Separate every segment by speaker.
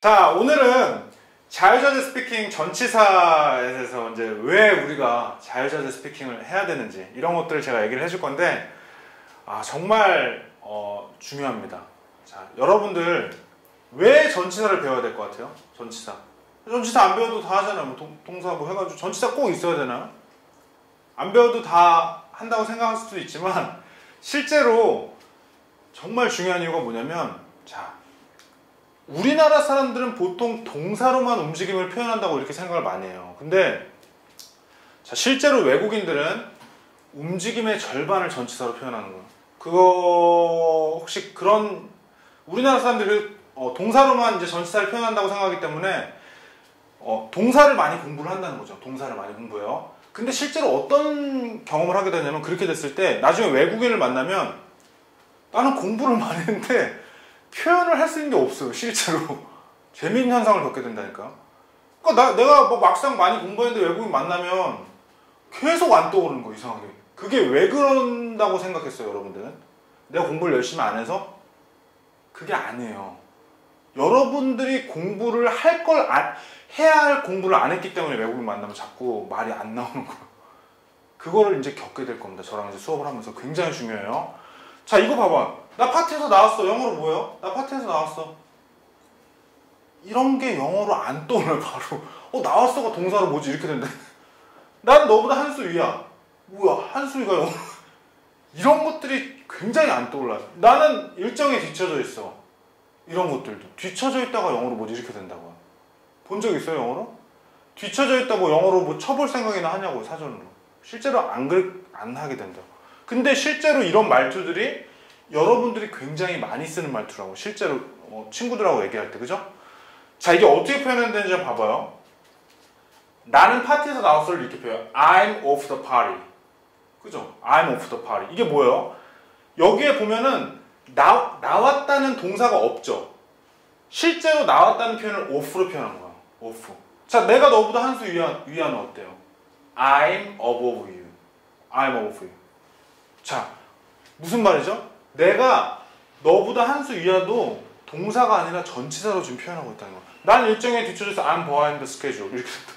Speaker 1: 자, 오늘은 자유자재 스피킹 전치사에서 이제 왜 우리가 자유자재 스피킹을 해야 되는지 이런 것들을 제가 얘기를 해줄 건데 정말 중요합니다. 자, 여러분들 왜 전치사를 배워야 될 것 같아요? 전치사 안 배워도 다 하잖아요. 뭐 동사 뭐 해가지고 전치사 꼭 있어야 되나요? 안 배워도 다 한다고 생각할 수도 있지만 실제로 정말 중요한 이유가 뭐냐면, 자, 우리나라 사람들은 보통 동사로만 움직임을 표현한다고 이렇게 생각을 많이 해요. 근데 자, 실제로 외국인들은 움직임의 절반을 전치사로 표현하는 거예요. 그거 혹시 그런 우리나라 사람들이 동사로만 이제 전치사를 표현한다고 생각하기 때문에 동사를 많이 공부를 한다는 거죠. 동사를 많이 공부해요. 근데 실제로 어떤 경험을 하게 되냐면, 그렇게 됐을 때 나중에 외국인을 만나면 나는 공부를 많이 했는데 표현을 할 수 있는 게 없어요. 실제로 재미있는 현상을 겪게 된다니까. 그러니까 내가 뭐 막상 많이 공부했는데 외국인 만나면 계속 안 떠오르는 거, 이상하게. 그게 왜 그런다고 생각했어요, 여러분들은? 내가 공부를 열심히 안 해서? 그게 아니에요. 여러분들이 공부를 해야 할 공부를 안 했기 때문에 외국인 만나면 자꾸 말이 안 나오는 거예요. 그거를 이제 겪게 될 겁니다. 저랑 이제 수업을 하면서. 굉장히 중요해요. 자, 이거 봐봐. 나 파트에서 나왔어. 영어로 뭐예요? 나 파트에서 나왔어. 이런 게 영어로 안 떠올라요, 바로. 나왔어가 동사로 뭐지? 이렇게 된다. 난 너보다 한 수 위야. 뭐야, 한 수 위가 영어. 이런 것들이 굉장히 안 떠올라요. 나는 일정에 뒤쳐져 있어. 이런 것들도. 뒤쳐져 있다가 영어로 뭐지? 이렇게 된다고. 본 적 있어요, 영어로? 뒤쳐져 있다고 영어로 뭐 쳐볼 생각이나 하냐고, 사전으로. 실제로 안 하게 된다고. 근데 실제로 이런 말투들이 여러분들이 굉장히 많이 쓰는 말투라고, 실제로 친구들하고 얘기할 때, 그죠? 자, 이게 어떻게 표현되는지 좀 봐봐요. 나는 파티에서 나왔어를 이렇게 표현. I'm off the party. 그죠? I'm off the party. 이게 뭐예요? 여기에 보면은 나왔다는 동사가 없죠. 실제로 나왔다는 표현을 off로 표현한 거야. off. 자, 내가 너보다 한 수 위하면 어때요? I'm above you. I'm above you. 자, 무슨 말이죠? 내가 너보다 한 수 위야도 동사가 아니라 전치사로 지금 표현하고 있다는 거야. 난 일정에 뒤쳐져서 I'm behind the schedule. 이렇게 된다.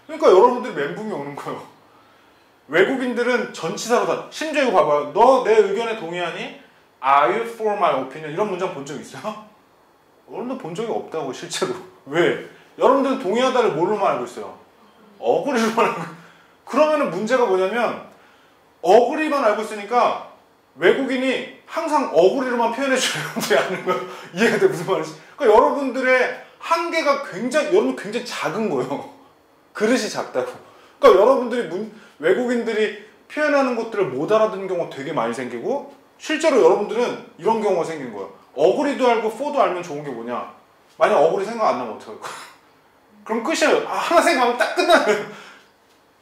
Speaker 1: 그러니까 여러분들이 멘붕이 오는 거예요. 외국인들은 전치사로 다. 심지어 이거 봐봐요. 너 내 의견에 동의하니? Are you for my opinion? 이런 문장 본 적 있어요? 여러분들 본 적이 없다고, 실제로. 왜? 여러분들은 동의하다를 뭘로만 알고 있어요? 어그리로만 알고. 그러면은 문제가 뭐냐면, 어그리만 알고 있으니까 외국인이 항상 어그리로만 표현해줘야 하는 거예요. 이해가 돼? 무슨 말인지. 그러니까 여러분들의 한계가 여러분 굉장히 작은 거예요. 그릇이 작다고. 그러니까 여러분들이 외국인들이 표현하는 것들을 못 알아듣는 경우가 되게 많이 생기고, 실제로 여러분들은 이런 경우가 생긴 거예요. 어그리도 알고 for도 알면 좋은 게 뭐냐? 만약 어그리 생각 안 나면 어떡할 거야? 그럼 끝이에요. 하나 생각하면 딱 끝나요.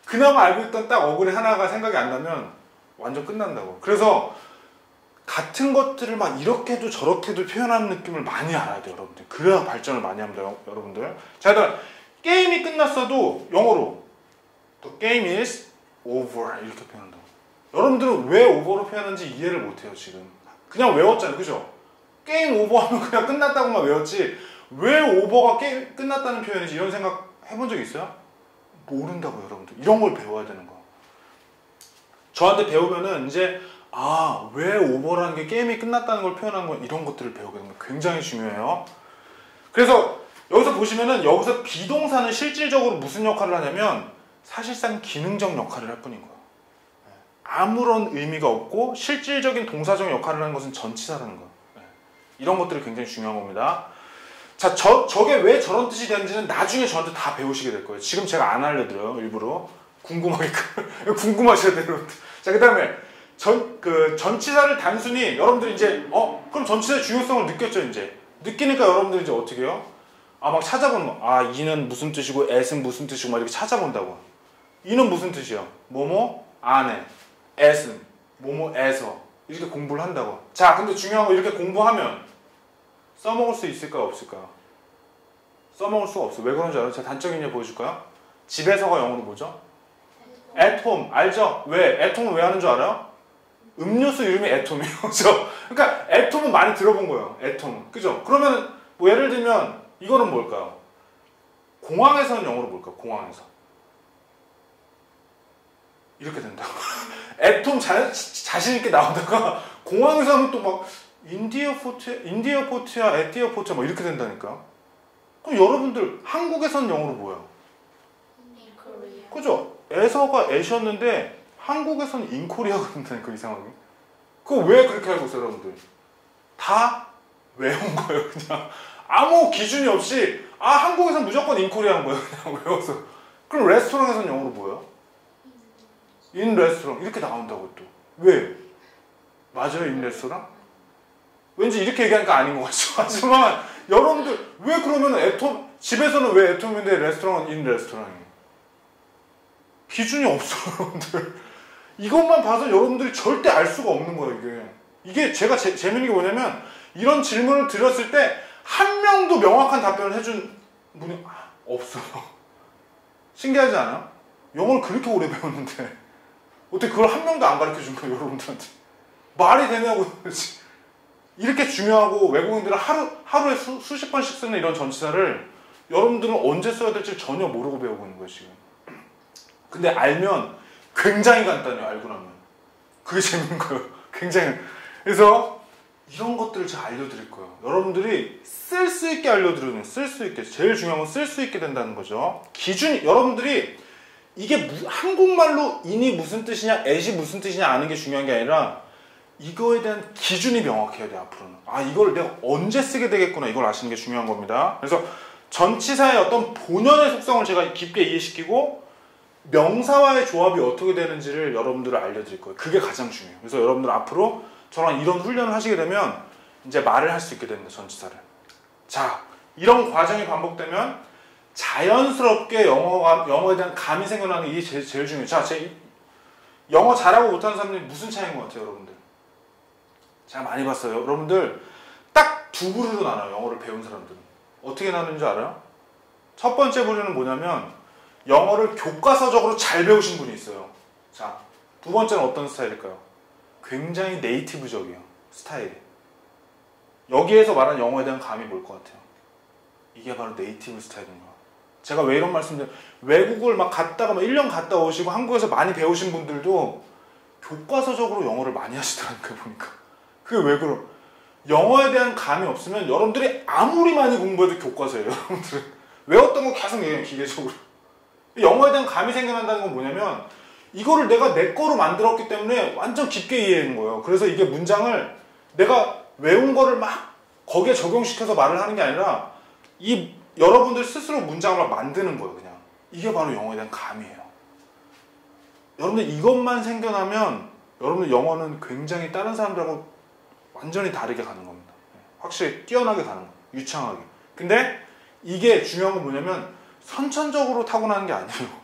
Speaker 1: 그나마 알고 있던 딱 어그리 하나가 생각이 안 나면 완전 끝난다고. 그래서 같은 것들을 막 이렇게도 저렇게도 표현하는 느낌을 많이 알아야 돼요, 여러분들. 그래야 발전을 많이 합니다, 여러분들. 자, 일단 게임이 끝났어도 영어로 The game is over 이렇게 표현한다고. 여러분들은 왜 over로 표현하는지 이해를 못해요, 지금. 그냥 외웠잖아요, 그죠? 게임 오버하면 그냥 끝났다고만 외웠지, 왜 오버가 게임 끝났다는 표현이지 이런 생각 해본 적 있어요? 모른다고요, 여러분들. 이런 걸 배워야 되는 거. 저한테 배우면은 이제 왜 오버라는 게 게임이 끝났다는 걸 표현하는 건, 이런 것들을 배우게 되는 거 굉장히 중요해요. 그래서 여기서 보시면은, 여기서 비동사는 실질적으로 무슨 역할을 하냐면 사실상 기능적 역할을 할 뿐인 거예요. 아무런 의미가 없고 실질적인 동사적 역할을 하는 것은 전치사라는 거예요. 이런 것들이 굉장히 중요한 겁니다. 자, 저게 왜 저런 뜻이 되는지는 나중에 저한테 다 배우시게 될 거예요. 지금 제가 안 알려드려요, 일부러. 궁금하게끔. 궁금하셔야 돼요. 자, 그 다음에 전치사를 단순히 여러분들이 이제 그럼 전치사의 중요성을 느꼈죠. 이제 느끼니까 여러분들이 이제 어떻게 해요? 막 찾아보는 거. 이는 무슨 뜻이고 at은 무슨 뜻이고 막 이렇게 찾아본다고. 이는 무슨 뜻이야? 뭐뭐 안에, at은 뭐뭐에서 이렇게 공부를 한다고. 자, 근데 중요한 거, 이렇게 공부하면 써먹을 수 있을까요, 없을까요? 써먹을 수가 없어. 왜 그런지 알아요? 제가 단적인 예 보여줄까요? 집에서가 영어로 뭐죠? at home. 알죠? 왜? at home은 왜 하는 줄 알아요? 음료수 이름이 애톰이에요. 그죠? 그러니까 애톰은 많이 들어본 거예요. 애톰. 그죠? 그러면 뭐 예를 들면 이거는 뭘까요? 공항에서는 영어로 뭘까요? 공항에서. 이렇게 된다고. 애톰 자신 있게 나오다가 공항에서 하면 또 막 인디어포트야, 에티어포트야 막 이렇게 된다니까. 그럼 여러분들 한국에서는 영어로 뭐예요? 그죠? 에서가 애셨는데 한국에서는 인코리아가 된다니까 이상하게. 그거 왜 그렇게 알고 있어요 여러분들? 다 외운 거예요 그냥. 아무 기준이 없이 한국에서는 무조건 인코리아인 거예요 그냥 외워서. 그럼 레스토랑에서는 영어로 뭐예요? 인 레스토랑 이렇게 나온다고 또. 왜? 맞아요 인 레스토랑? 왠지 이렇게 얘기하니까 아닌 것 같죠. 하지만 여러분들 왜 그러면 애톰 집에서는 왜 애톰인데 레스토랑은 인 레스토랑이에요? 기준이 없어요 여러분들. 이것만 봐서 여러분들이 절대 알 수가 없는 거예요 이게 제가 재밌는 게 뭐냐면 이런 질문을 드렸을 때 한 명도 명확한 답변을 해준 분이 없어요. 신기하지 않아요? 영어를 그렇게 오래 배웠는데 어떻게 그걸 한 명도 안 가르쳐 준 거예요 여러분들한테. 말이 되냐고. 이렇게 중요하고 외국인들은 하루에 수십 번씩 쓰는 이런 전치사를 여러분들은 언제 써야 될지 전혀 모르고 배우고 있는 거예요 지금. 근데 알면 굉장히 간단해요. 알고 나면. 그게 재밌는 거예요. 굉장히. 그래서 이런 것들을 제가 알려드릴 거예요. 여러분들이 쓸 수 있게 알려드리는, 쓸 수 있게. 제일 중요한 건 쓸 수 있게 된다는 거죠. 기준이, 여러분들이 이게 한국말로 in이 무슨 뜻이냐, at이 무슨 뜻이냐 아는 게 중요한 게 아니라 이거에 대한 기준이 명확해야 돼요, 앞으로는. 이걸 내가 언제 쓰게 되겠구나, 이걸 아시는 게 중요한 겁니다. 그래서 전치사의 어떤 본연의 속성을 제가 깊게 이해시키고 명사와의 조합이 어떻게 되는지를 여러분들을 알려드릴 거예요. 그게 가장 중요해요. 그래서 여러분들 앞으로 저랑 이런 훈련을 하시게 되면 이제 말을 할 수 있게 됩니다, 전치사를. 자, 이런 과정이 반복되면 자연스럽게 영어에 대한 감이 생겨나는 게 이게 제일 중요해요. 자, 영어 잘하고 못하는 사람들이 무슨 차이인 것 같아요, 여러분들? 제가 많이 봤어요. 여러분들 딱 두 부류로 나눠요, 영어를 배운 사람들은. 어떻게 나누는 줄 알아요? 첫 번째 부류는 뭐냐면 영어를 교과서적으로 잘 배우신 분이 있어요. 자, 두 번째는 어떤 스타일일까요? 굉장히 네이티브적이에요, 스타일이. 여기에서 말하는 영어에 대한 감이 뭘 것 같아요? 이게 바로 네이티브 스타일인 거예요. 제가 왜 이런 말씀드려요? 외국을 막 갔다가 1년 갔다 오시고 한국에서 많이 배우신 분들도 교과서적으로 영어를 많이 하시더라고요, 보니까. 그게 왜 그럼? 영어에 대한 감이 없으면 여러분들이 아무리 많이 공부해도 교과서예요, 여러분들은. 외웠던 거 계속 얘기해요, 기계적으로. 영어에 대한 감이 생겨난다는 건 뭐냐면 이거를 내가 내 거로 만들었기 때문에 완전 깊게 이해하는 거예요. 그래서 이게 문장을 내가 외운 거를 막 거기에 적용시켜서 말을 하는 게 아니라 여러분들 스스로 문장을 막 만드는 거예요, 그냥. 이게 바로 영어에 대한 감이에요. 여러분들 이것만 생겨나면 여러분들 영어는 굉장히 다른 사람들하고 완전히 다르게 가는 겁니다. 확실히 뛰어나게 가는 거예요. 유창하게. 근데 이게 중요한 건 뭐냐면 선천적으로 타고나는 게 아니에요.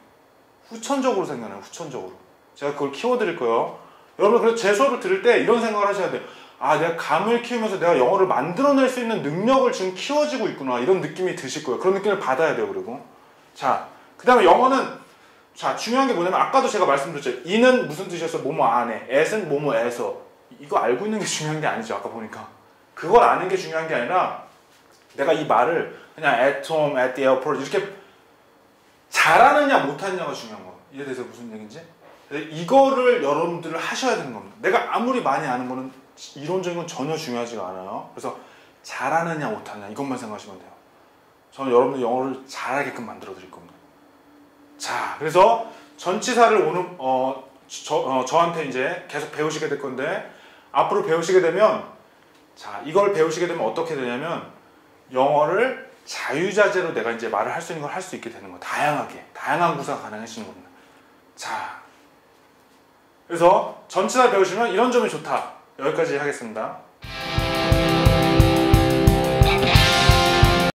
Speaker 1: 후천적으로 생겨나요. 후천적으로. 제가 그걸 키워드릴 거예요. 여러분 그래서 제 수업을 들을 때 이런 생각을 하셔야 돼요. 내가 감을 키우면서 내가 영어를 만들어낼 수 있는 능력을 지금 키워지고 있구나, 이런 느낌이 드실 거예요. 그런 느낌을 받아야 돼요. 그리고 자, 그 다음에 영어는 자, 중요한 게 뭐냐면 아까도 제가 말씀드렸죠. 이는 무슨 뜻이었어? 뭐뭐 안에, at은 뭐뭐에서. 이거 알고 있는 게 중요한 게 아니죠. 아까 보니까 그걸 아는 게 중요한 게 아니라 내가 이 말을 그냥 at home, at the airport 이렇게 잘하느냐 못하느냐가 중요한 거예요. 이해돼서 무슨 얘기인지? 이거를 여러분들을 하셔야 되는 겁니다. 내가 아무리 많이 아는 거는 이론적인 건 전혀 중요하지가 않아요. 그래서 잘하느냐 못하느냐 이것만 생각하시면 돼요. 저는 여러분들 영어를 잘하게끔 만들어 드릴 겁니다. 자, 그래서 전치사를 오늘 저한테 이제 계속 배우시게 될 건데 앞으로 배우시게 되면 자, 이걸 배우시게 되면 어떻게 되냐면 영어를 자유자재로 내가 이제 말을 할 수 있는 걸 할 수 있게 되는 거예요. 다양한 구사가 가능해지는 겁니다. 자, 그래서 전치사 배우시면 이런 점이 좋다. 여기까지 하겠습니다.